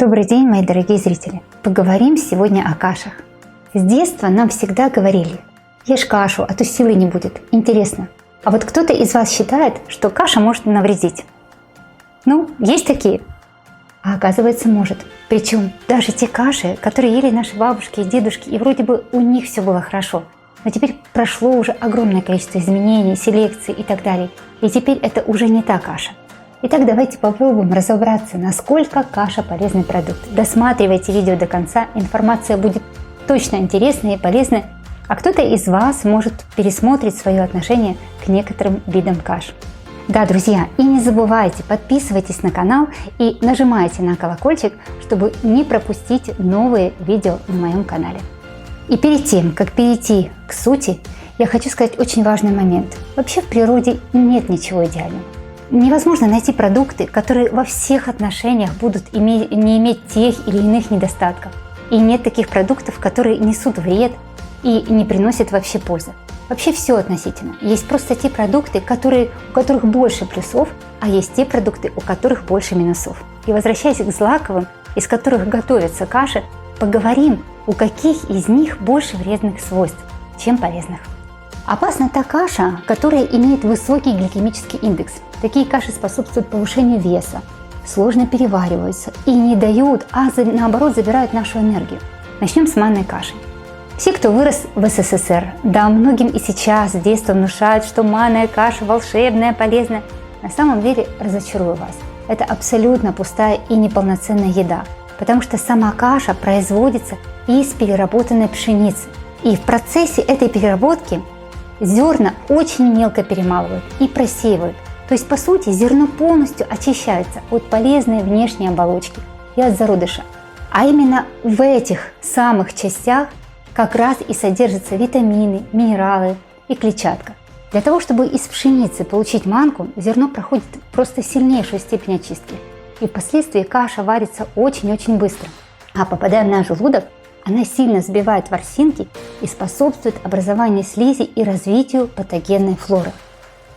Добрый день, мои дорогие зрители! Поговорим сегодня о кашах. С детства нам всегда говорили: ешь кашу, а то силы не будет. Интересно, а вот кто-то из вас считает, что каша может навредить? Ну, есть такие. А оказывается, может. Причем даже те каши, которые ели наши бабушки и дедушки, и вроде бы у них все было хорошо. Но теперь прошло уже огромное количество изменений, селекций и так далее. И теперь это уже не та каша. Итак, давайте попробуем разобраться, насколько каша полезный продукт. Досматривайте видео до конца, информация будет точно интересная и полезная, а кто-то из вас может пересмотреть свое отношение к некоторым видам каш. Да, друзья, и не забывайте, подписывайтесь на канал и нажимайте на колокольчик, чтобы не пропустить новые видео на моем канале. И перед тем, как перейти к сути, я хочу сказать очень важный момент. Вообще в природе нет ничего идеального. Невозможно найти продукты, которые во всех отношениях будут не иметь тех или иных недостатков. И нет таких продуктов, которые несут вред и не приносят вообще пользы. Вообще все относительно. Есть просто те продукты, у которых больше плюсов, а есть те продукты, у которых больше минусов. И возвращаясь к злаковым, из которых готовятся каши, поговорим, у каких из них больше вредных свойств, чем полезных. Опасна та каша, которая имеет высокий гликемический индекс. Такие каши способствуют повышению веса, сложно перевариваются и не дают, а наоборот забирают нашу энергию. Начнем с манной каши. Все, кто вырос в СССР, да, многим и сейчас с детства внушают, что манная каша волшебная, полезная. На самом деле разочарую вас. Это абсолютно пустая и неполноценная еда, потому что сама каша производится из переработанной пшеницы. И в процессе этой переработки зерна очень мелко перемалывают и просеивают. То есть, по сути, зерно полностью очищается от полезной внешней оболочки и от зародыша. А именно в этих самых частях как раз и содержатся витамины, минералы и клетчатка. Для того, чтобы из пшеницы получить манку, зерно проходит просто сильнейшую степень очистки. И впоследствии каша варится очень-очень быстро. А попадая в наш желудок, она сильно сбивает ворсинки и способствует образованию слизи и развитию патогенной флоры.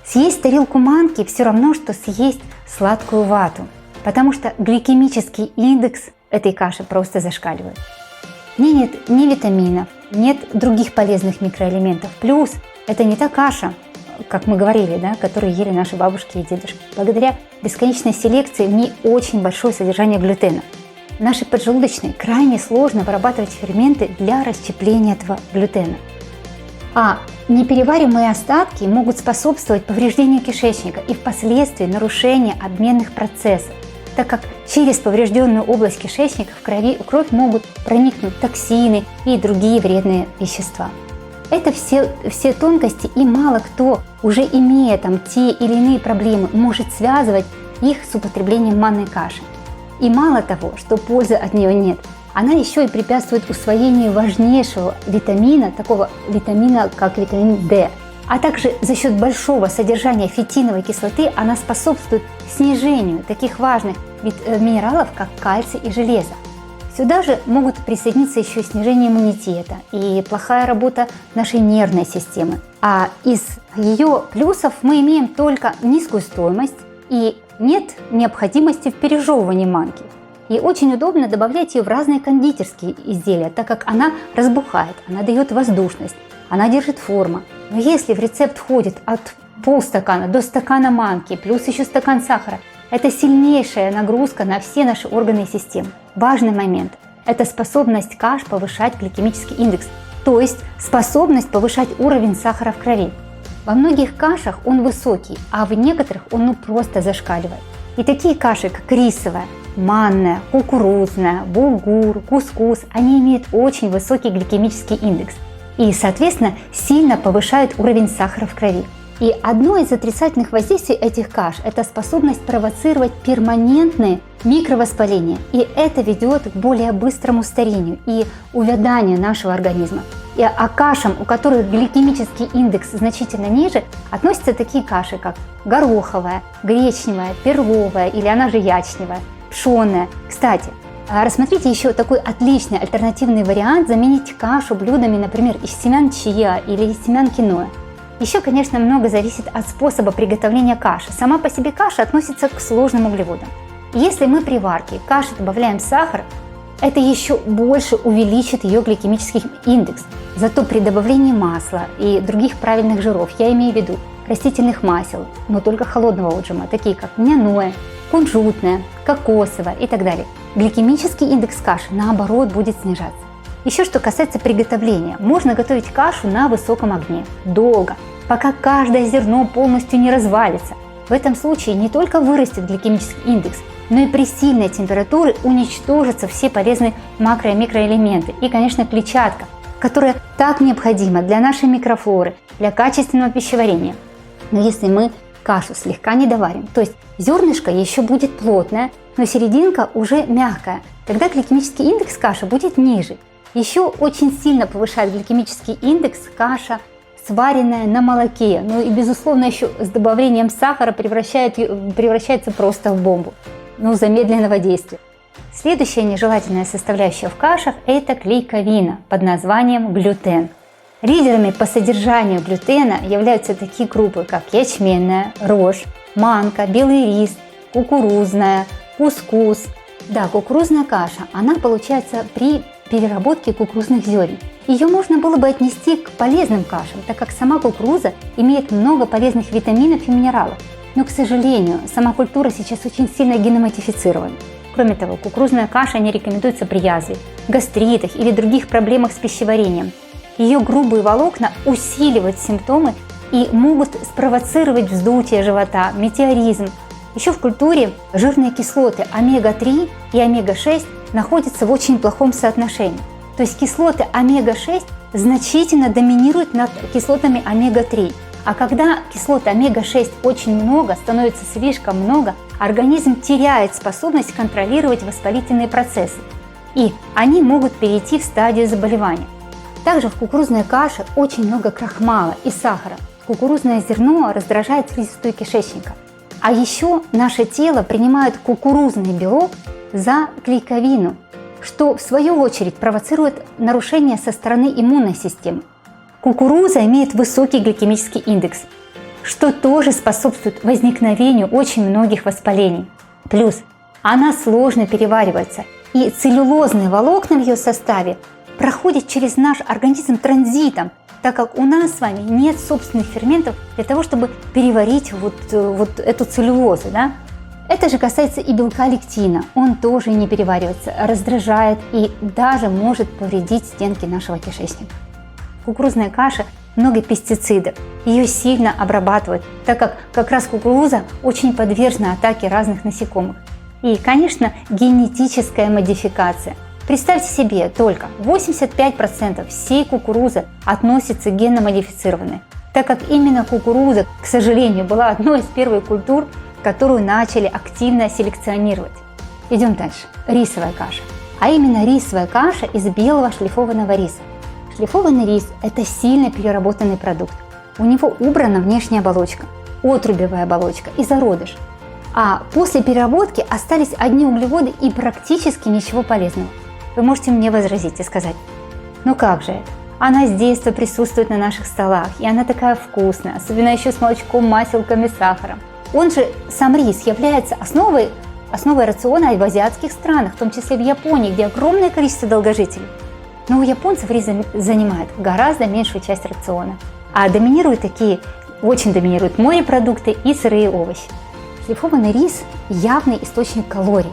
Съесть тарелку манки все равно, что съесть сладкую вату, потому что гликемический индекс этой каши просто зашкаливает. В ней нет ни витаминов, нет других полезных микроэлементов. Плюс это не та каша, как мы говорили, да, которую ели наши бабушки и дедушки. Благодаря бесконечной селекции в ней очень большое содержание глютена. В нашей поджелудочной крайне сложно вырабатывать ферменты для расщепления этого глютена. А неперевариваемые остатки могут способствовать повреждению кишечника и впоследствии нарушению обменных процессов, так как через поврежденную область кишечника в кровь могут проникнуть токсины и другие вредные вещества. Это все тонкости, и мало кто, уже имея те или иные проблемы, может связывать их с употреблением манной каши. И мало того, что пользы от нее нет, она еще и препятствует усвоению важнейшего витамина, такого витамина, как витамин D. А также за счет большого содержания фитиновой кислоты она способствует снижению таких важных минералов, как кальций и железо. Сюда же могут присоединиться еще снижение иммунитета и плохая работа нашей нервной системы. А из ее плюсов мы имеем только низкую стоимость и нет необходимости в пережевывании манки. И очень удобно добавлять ее в разные кондитерские изделия, так как она разбухает, она дает воздушность, она держит форму. Но если в рецепт входит от полстакана до стакана манки, плюс еще стакан сахара, это сильнейшая нагрузка на все наши органы и системы. Важный момент – это способность каш повышать гликемический индекс, то есть способность повышать уровень сахара в крови. Во многих кашах он высокий, а в некоторых он просто зашкаливает. И такие каши, как рисовая, манная, кукурузная, булгур, кускус, они имеют очень высокий гликемический индекс и, соответственно, сильно повышают уровень сахара в крови. И одно из отрицательных воздействий этих каш – это способность провоцировать перманентные микровоспаления. И это ведет к более быстрому старению и увяданию нашего организма. А к кашам, у которых гликемический индекс значительно ниже, относятся такие каши, как гороховая, гречневая, перловая или она же ячневая, пшеная. Кстати, рассмотрите еще такой отличный альтернативный вариант заменить кашу блюдами, например, из семян чиа или из семян киноа. Еще, конечно, много зависит от способа приготовления каши. Сама по себе каша относится к сложным углеводам. Если мы при варке каши добавляем сахар, это еще больше увеличит ее гликемический индекс. Зато при добавлении масла и других правильных жиров, я имею в виду растительных масел, но только холодного отжима, такие как льняное, кунжутное, кокосовое и так далее, гликемический индекс каши наоборот будет снижаться. Еще что касается приготовления, можно готовить кашу на высоком огне, долго, пока каждое зерно полностью не развалится. В этом случае не только вырастет гликемический индекс, но и при сильной температуре уничтожатся все полезные макро- и микроэлементы и, конечно, клетчатка, которая так необходима для нашей микрофлоры, для качественного пищеварения. Но если мы кашу слегка не доварим, то есть зернышко еще будет плотное, но серединка уже мягкая, тогда гликемический индекс каши будет ниже. Еще очень сильно повышает гликемический индекс каша, сваренная на молоке, ну и безусловно еще с добавлением сахара превращается просто в бомбу, замедленного действия. Следующая нежелательная составляющая в кашах – это клейковина под названием глютен. Лидерами по содержанию глютена являются такие крупы, как ячменная, рожь, манка, белый рис, кукурузная, кускус. Да, кукурузная каша, она получается при переработке кукурузных зерен. Ее можно было бы отнести к полезным кашам, так как сама кукуруза имеет много полезных витаминов и минералов. Но, к сожалению, сама культура сейчас очень сильно геномодифицирована. Кроме того, кукурузная каша не рекомендуется при язве, гастритах или других проблемах с пищеварением. Ее грубые волокна усиливают симптомы и могут спровоцировать вздутие живота, метеоризм. Еще в культуре жирные кислоты омега-3 и омега-6 находятся в очень плохом соотношении. То есть кислоты омега-6 значительно доминируют над кислотами омега-3. А когда кислот омега-6 очень много, становится слишком много, организм теряет способность контролировать воспалительные процессы, и они могут перейти в стадию заболевания. Также в кукурузной каше очень много крахмала и сахара. Кукурузное зерно раздражает слизистую кишечника. А еще наше тело принимает кукурузный белок за клейковину, что в свою очередь провоцирует нарушения со стороны иммунной системы. Кукуруза имеет высокий гликемический индекс, что тоже способствует возникновению очень многих воспалений. Плюс она сложно переваривается, и целлюлозные волокна в ее составе проходят через наш организм транзитом, так как у нас с вами нет собственных ферментов для того, чтобы переварить вот эту целлюлозу. Да? Это же касается и белка лектина. Он тоже не переваривается, раздражает и даже может повредить стенки нашего кишечника. В кукурузной каше много пестицидов. Ее сильно обрабатывают, так как раз кукуруза очень подвержена атаке разных насекомых. И, конечно, генетическая модификация. Представьте себе, только 85% всей кукурузы относится к генно-модифицированной, так как именно кукуруза, к сожалению, была одной из первых культур, которую начали активно селекционировать. Идем дальше. Рисовая каша. А именно рисовая каша из белого шлифованного риса. Шлифованный рис – это сильно переработанный продукт. У него убрана внешняя оболочка, отрубевая оболочка и зародыш. А после переработки остались одни углеводы и практически ничего полезного. Вы можете мне возразить и сказать: ну как же это? Она с детства присутствует на наших столах, и она такая вкусная, особенно еще с молочком, маселками, сахаром. Он же, сам рис, является основой рациона в азиатских странах, в том числе в Японии, где огромное количество долгожителей. Но у японцев рис занимает гораздо меньшую часть рациона. А очень доминируют морепродукты и сырые овощи. Шлифованный рис – явный источник калорий.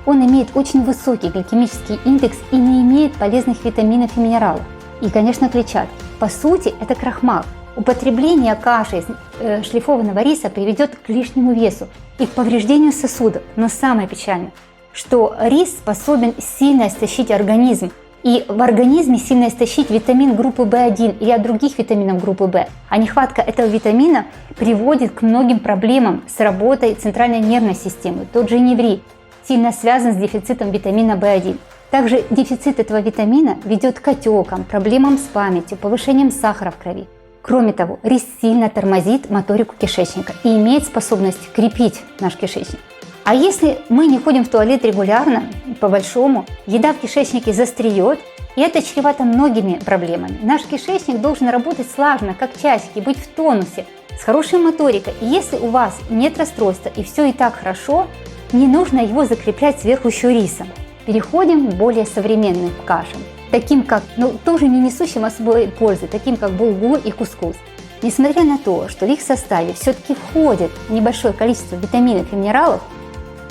Он имеет очень высокий гликемический индекс и не имеет полезных витаминов и минералов. И, конечно, клетчатки. По сути, это крахмал. Употребление каши из шлифованного риса приведет к лишнему весу и к повреждению сосудов. Но самое печальное, что рис способен сильно истощить организм. И в организме сильно истощить витамин группы В1 и ряд других витаминов группы В. А нехватка этого витамина приводит к многим проблемам с работой центральной нервной системы. Тот же неврит сильно связан с дефицитом витамина В1. Также дефицит этого витамина ведет к отекам, проблемам с памятью, повышением сахара в крови. Кроме того, рис сильно тормозит моторику кишечника и имеет способность крепить наш кишечник. А если мы не ходим в туалет регулярно, по-большому, еда в кишечнике застреет, и это чревато многими проблемами. Наш кишечник должен работать слаженно, как часики, быть в тонусе, с хорошей моторикой. И если у вас нет расстройства и все и так хорошо, не нужно его закреплять сверху еще рисом. Переходим к более современным кашам, таким как, тоже не несущим особой пользы, таким как булгур и кускус. Несмотря на то, что в их составе все-таки входит небольшое количество витаминов и минералов,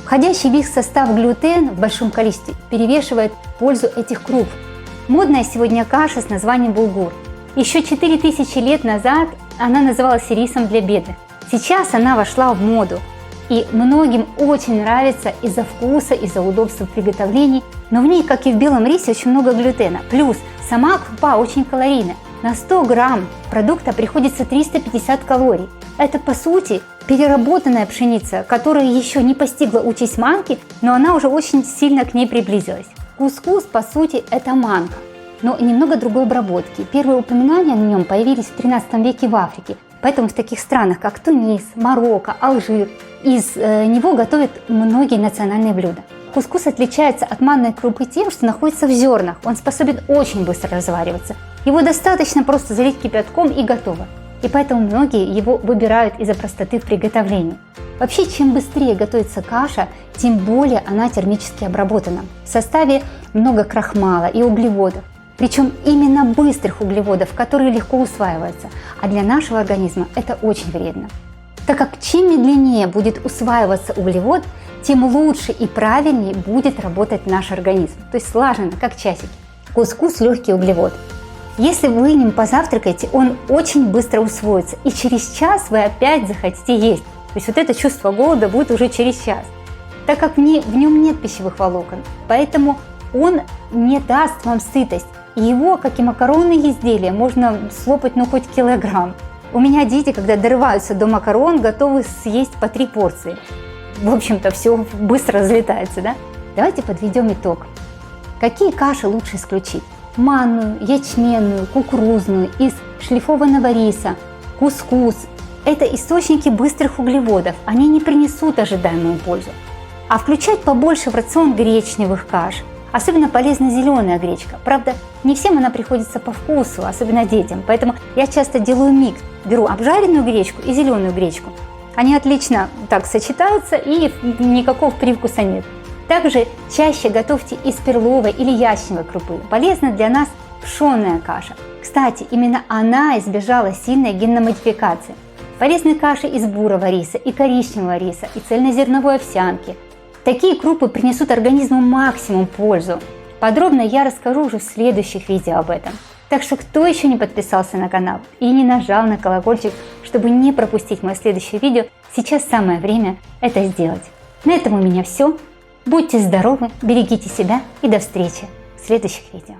входящий в их состав глютен в большом количестве перевешивает пользу этих круп. Модная сегодня каша с названием булгур. Еще 4000 лет назад она называлась рисом для бедных. Сейчас она вошла в моду. И многим очень нравится из-за вкуса, из-за удобства в приготовлении. Но в ней, как и в белом рисе, очень много глютена. Плюс сама крупа очень калорийная. На 100 грамм продукта приходится 350 калорий. Это, по сути, переработанная пшеница, которая еще не постигла участь манки, но она уже очень сильно к ней приблизилась. Кускус, по сути, это манка, но немного другой обработки. Первые упоминания о нем появились в 13 веке в Африке. Поэтому в таких странах, как Тунис, Марокко, Алжир, из него готовят многие национальные блюда. Кускус отличается от манной крупы тем, что находится в зернах. Он способен очень быстро развариваться. Его достаточно просто залить кипятком и готово. И поэтому многие его выбирают из-за простоты в приготовлении. Вообще, чем быстрее готовится каша, тем более она термически обработана. В составе много крахмала и углеводов. Причем именно быстрых углеводов, которые легко усваиваются. А для нашего организма это очень вредно. Так как чем медленнее будет усваиваться углевод, тем лучше и правильнее будет работать наш организм. То есть слаженно, как часики. Кускус – легкий углевод. Если вы им позавтракаете, он очень быстро усвоится. И через час вы опять захотите есть. То есть вот это чувство голода будет уже через час. Так как в нем нет пищевых волокон, поэтому он не даст вам сытость. Его, как и макаронные изделия, можно слопать хоть килограмм. У меня дети, когда дорываются до макарон, готовы съесть по 3 порции. В общем-то, все быстро разлетается, да? Давайте подведем итог. Какие каши лучше исключить? Манную, ячменную, кукурузную, из шлифованного риса, кускус. Это источники быстрых углеводов, они не принесут ожидаемую пользу. А включать побольше в рацион гречневых каш. Особенно полезна зеленая гречка. Правда, не всем она приходится по вкусу, особенно детям. Поэтому я часто делаю микс. Беру обжаренную гречку и зеленую гречку. Они отлично так сочетаются и никакого привкуса нет. Также чаще готовьте из перловой или ячневой крупы. Полезна для нас пшенная каша. Кстати, именно она избежала сильной генномодификации. Полезны каши из бурого риса и коричневого риса, и цельнозерновой овсянки. Такие крупы принесут организму максимум пользу. Подробно я расскажу уже в следующих видео об этом. Так что кто еще не подписался на канал и не нажал на колокольчик, чтобы не пропустить мое следующее видео, сейчас самое время это сделать. На этом у меня все. Будьте здоровы, берегите себя и до встречи в следующих видео.